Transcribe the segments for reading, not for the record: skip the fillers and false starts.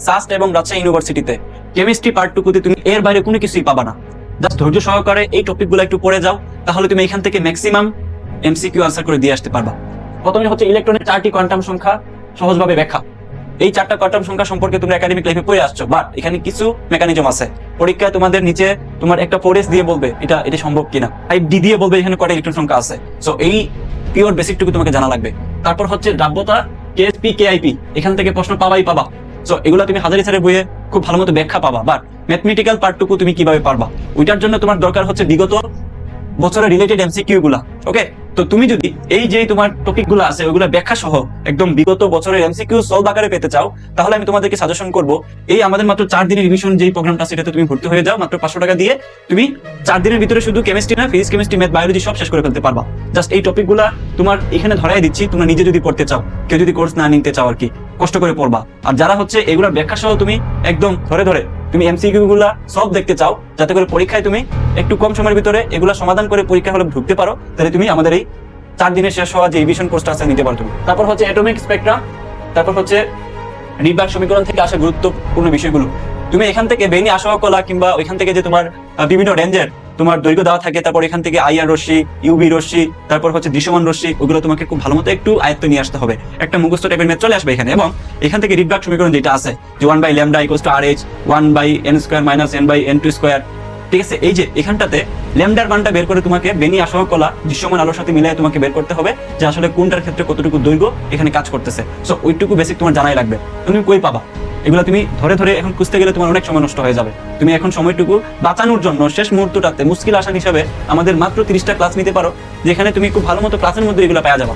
SUST এবং রাজশাহী ইউনিভার্সিটিতে chemistry পার্টটুকুতে তুমি এর বাইরে কোনো কিছুই পাবা না। জাস্ট ধৈর্য সহকারে এই টপিকগুলো একটু পড়ে যাও, তাহলে তুমি এখান থেকে ম্যাক্সিমাম এমসিকিউ আনসার করে দিয়ে আসতে পারবা। প্রথমে হচ্ছে ইলেকট্রনের 4টি কোয়ান্টাম সংখ্যা সহজভাবে ব্যাখ্যা। এই 4টা কোয়ান্টাম সংখ্যা সম্পর্কে তুমি একাডেমিক লাইফে পড়ে আসছো, বাট এখানে কিছু মেকানিজম আছে। পরীক্ষায় তোমাদের নিচে তোমার একটা 4s দিয়ে বলবে এটা সম্ভব কিনা, 5d দিয়ে বলবে এখানে কয়টা ইলেকট্রন সংখ্যা আছে। সো এই পিওর বেসিকটুকু তোমাকে জানা লাগবে। তারপর হচ্ছে দ্রাব্যতা, কেএসপি, কেআইপি, এখান থেকে প্রশ্ন পাবা। সো এগুলো তুমি হাজারি স্যারের বইয়ে খুব ভালো মতো ব্যাখ্যা পাবা, বাট ম্যাথমেটিক্যাল পার্টটুকু তুমি কিভাবে পারবা, ওইটার জন্য তোমার দরকার হচ্ছে বিগত বছরের রিলেটেড এমসিকিউ গুলা। ওকে, তো তুমি যদি এই যে তোমার টপিক গুলো আছে ওইগুলা ব্যাখ্যা সহ একদম বিগত বছরের এমসিকিউ সলভ আকারে পেতে চাও, তাহলে আমি তোমাদেরকে সাজেশন করব এই আমাদের মাত্র 4 দিনের রিভিশন যেই প্রোগ্রামটা, সেটাতে তুমি ভর্তি হয়ে যাও। মাত্র 500 টাকা দিয়ে তুমি 4 দিনের ভিতরে শুধু কেমিস্ট্রি না, ফিজিক্স, কেমিস্ট্রি, ম্যাথ, বায়োলজি সব শেষ করে ফেলতে পারবা। জাস্ট এই টপিক গুলা তোমার এখানে ধরাই দিচ্ছি, তোমরা নিজে যদি পড়তে চাও, কেউ যদি কোর্স না নিতে চাও আর কি, কষ্ট করে পড়বা। আর যারা হচ্ছে এগুলা ব্যাখ্যা সহ তুমি একদম ধরে তুমি এমসিকিউ গুলা সব দেখতে চাও, যাতে করে পরীক্ষায় তুমি একটু কম সময়ের ভিতরে এগুলা সমাধান করে পরীক্ষা হলে ঢুকতে পারো, তাহলে তুমি আমাদের এই 4 দিনে শেষ হওয়া যে রিভিশন কোর্সটা আছে নিতে পারো তুমি। তারপর হচ্ছে অ্যাটমিক স্পেকট্রাম, তারপর হচ্ছে রিডবার্গ সমীকরণ থেকে আসা গুরুত্বপূর্ণ বিষয়গুলো। তুমি এখান থেকে বেনি আসোয়া কলা কিংবা ওইখান থেকে যে তোমার বিভিন্ন রেঞ্জের তোমার দৈর্ঘ্য দেওয়া থাকে, তারপর এখান থেকে আইআর রশ্মি, ইউভি রশ্মি, তারপর হচ্ছে দৃশ্যমান রশ্মি, ওগুলো তোমাকে খুব ভালো মতো একটু আয়ত্ত নিয়ে আসতে হবে। একটা মুখস্থ টাইপের ম্যাথ চলে আসবে এখানে। এবং এখান থেকে রিডবার্গ সমীকরণ যেটা আছে যে 1/λ = RH 1/n² - n/n², ঠিক আছে। এই যে এখানটাতে ল্যামডার মানটা বের করে তোমাকে বেনি আসোয়া কলা দৃশ্যমান আলোর সাথে মিলিয়ে তোমাকে বের করতে হবে যে আসলে কোনটার ক্ষেত্রে কতটুকু দৈর্ঘ্য এখানে কাজ করতেছে। সো ওইটুকু বেসিক তোমার জানাই লাগবে। তুমি কই পাবা এগুলো? তুমি ধরে এখন খুঁজতে গেলে তোমার অনেক সময় নষ্ট হয়ে যাবে। তুমি এখন সময়টুকু বাঁচানোর জন্য শেষ মুহূর্তটাতে মুশকিল আসান হিসাবে আমাদের মাত্র 30টা ক্লাস নিতে পারো, যেখানে তুমি খুব ভালো মতো ক্লাসের মধ্যে এগুলো পাওয়া যাবে,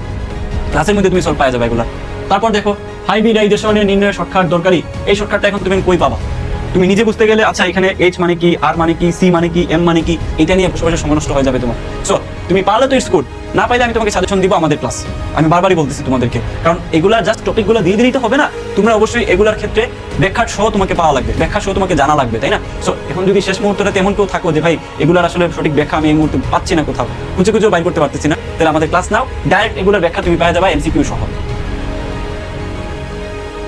ক্লাসের মধ্যে তুমি সলভ পাওয়া যাবে এগুলো। তারপর দেখো হাইব্রিডাইজেশনের নির্ণয়ের শর্টকাট দরকারি, এই শর্টকাটটা এখন তুমি কই পাবা? তুমি নিজে বুঝতে গেলে আচ্ছা এখানে H মানে কি, R মানে কি, C মানে কি, M মানে কি, এটা নিয়ে বসে সময় নষ্ট হয়ে যাবে তোমার। সো তুমি পারলে তো ইটস গুড, না পাইলে আমি তোমাকে সাজেশন দিব আমাদের ক্লাস। আমি বারবারই বলতেছি তোমাদেরকে, কারণ এগুলা জাস্ট টপিকগুলো দিয়ে দিলেই তো হবে না, তোমরা অবশ্যই এগুলার ক্ষেত্রে ব্যাখ্যা সহ তোমাকে পাওয়া লাগবে, ব্যাখ্যা সহ তোমাকে জানা লাগবে, তাই না? সো এখন যদি শেষ মুহূর্তটাতে এমন কেউ থাকো যে ভাই এগুলার আসলে সঠিক ব্যাখ্যা আমি এই মুহূর্তে পাচ্ছি না, কোথাও খুঁজে বাইর করতে পারতেছি না, তাহলে আমাদের ক্লাস নাও, ডাইরেক্ট এগুলোর ব্যাখ্যা তুমি পাওয়া যাবে এমসিকিউ সহ।